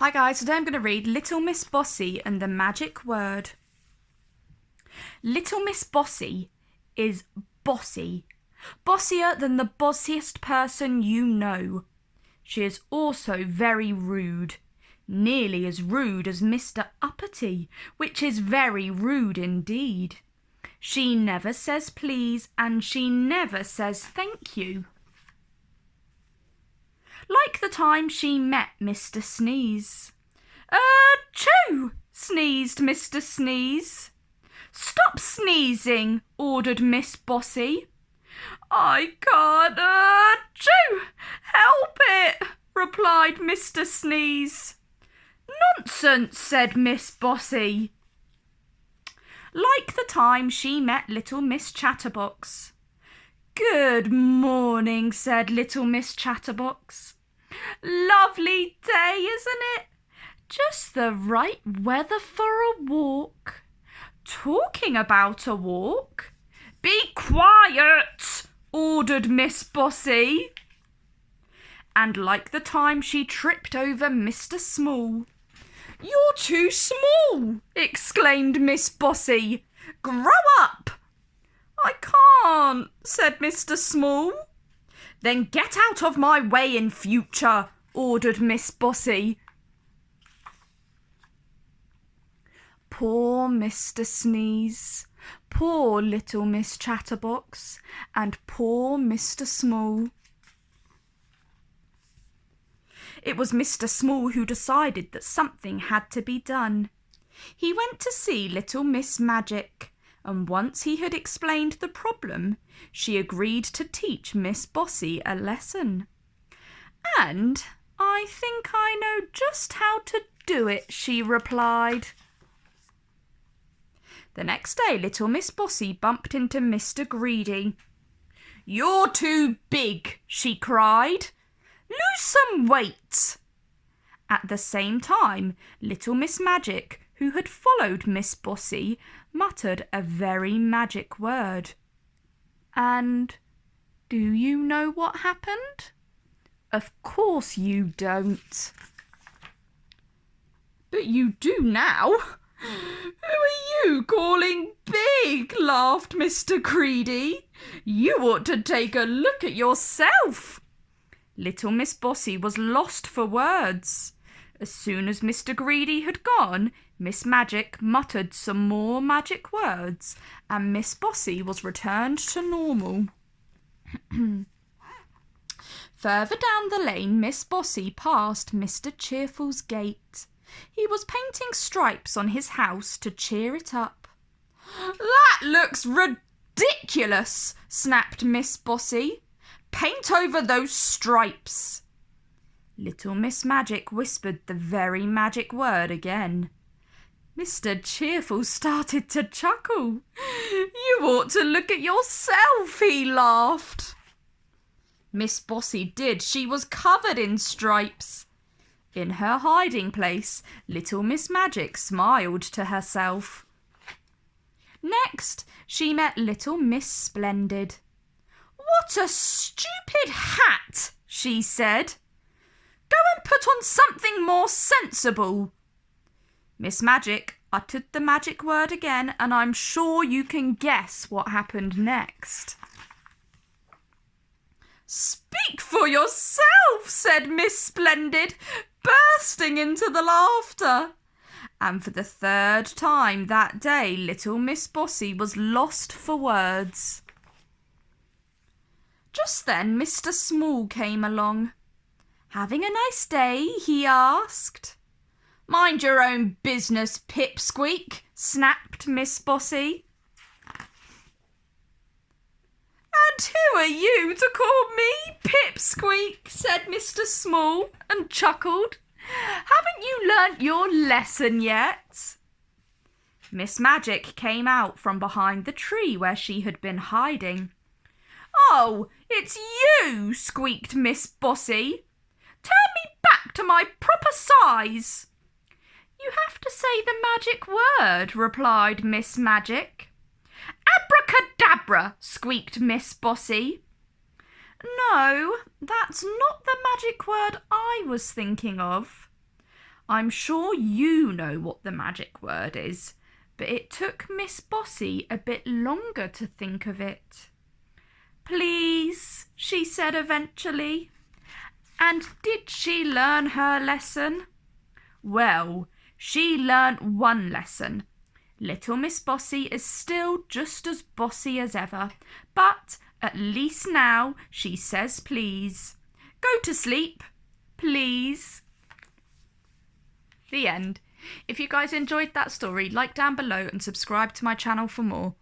Hi guys, today I'm going to read Little Miss Bossy and the Magic Word. Little Miss Bossy is bossy. Bossier than the bossiest person you know. She is also very rude. Nearly as rude as Mr. Uppity, which is very rude indeed. She never says please and she never says thank you. Like the time she met Mr. Sneeze. Achoo! Sneezed Mr. Sneeze. Stop sneezing, ordered Miss Bossy. I can't, achoo! Help it, replied Mr. Sneeze. Nonsense, said Miss Bossy. Like the time she met little Miss Chatterbox. Good morning, said little Miss Chatterbox. Lovely day, isn't it? Just the right weather for a walk. Talking about a walk. Be quiet, ordered Miss Bossy. And like the time she tripped over Mr. Small. You're too small, exclaimed Miss Bossy. Grow up. I can't, said Mr. Small. Then get out of my way in future, ordered Miss Bossy. Poor Mr. Sneeze, poor little Miss Chatterbox, and poor Mr. Small. It was Mr. Small who decided that something had to be done. He went to see little Miss Magic, and once he had explained the problem, she agreed to teach Miss Bossy a lesson. And I think I know just how to do it, she replied. The next day, little Miss Bossy bumped into Mr. Greedy. You're too big, she cried. Lose some weight. At the same time, little Miss Magic, who had followed Miss Bossy, muttered a very magic word. And do you know what happened? Of course you don't. But you do now. Who are you calling big? Laughed Mr. Greedy. You ought to take a look at yourself. Little Miss Bossy was lost for words. As soon as Mr. Greedy had gone, Miss Magic muttered some more magic words, and Miss Bossy was returned to normal. Further down the lane, Miss Bossy passed Mr. Cheerful's gate. He was painting stripes on his house to cheer it up. That looks ridiculous, snapped Miss Bossy. Paint over those stripes. Little Miss Magic whispered the very magic word again. Mr. Cheerful started to chuckle. You ought to look at yourself, he laughed. Miss Bossy did. She was covered in stripes. In her hiding place, little Miss Magic smiled to herself. Next, she met little Miss Splendid. What a stupid hat, she said. Go and put on something more sensible. Miss Magic uttered the magic word again, and I'm sure you can guess what happened next. Speak for yourself, said Miss Splendid, bursting into the laughter. And for the third time that day, little Miss Bossy was lost for words. Just then Mr. Small came along. Having a nice day, he asked. Mind your own business, pipsqueak, snapped Miss Bossy. And who are you to call me pipsqueak, said Mr. Small, and chuckled. Haven't you learnt your lesson yet? Miss Magic came out from behind the tree where she had been hiding. Oh, it's you, squeaked Miss Bossy. Turn me back to my proper size. You have to say the magic word, replied Miss Magic. Abracadabra, squeaked Miss Bossy. No, that's not the magic word I was thinking of. I'm sure you know what the magic word is, but it took Miss Bossy a bit longer to think of it. Please, she said eventually. And did she learn her lesson? Well, she learnt one lesson. Little Miss Bossy is still just as bossy as ever, but at least now she says please. Go to sleep, please. The end. If you guys enjoyed that story, like down below and subscribe to my channel for more.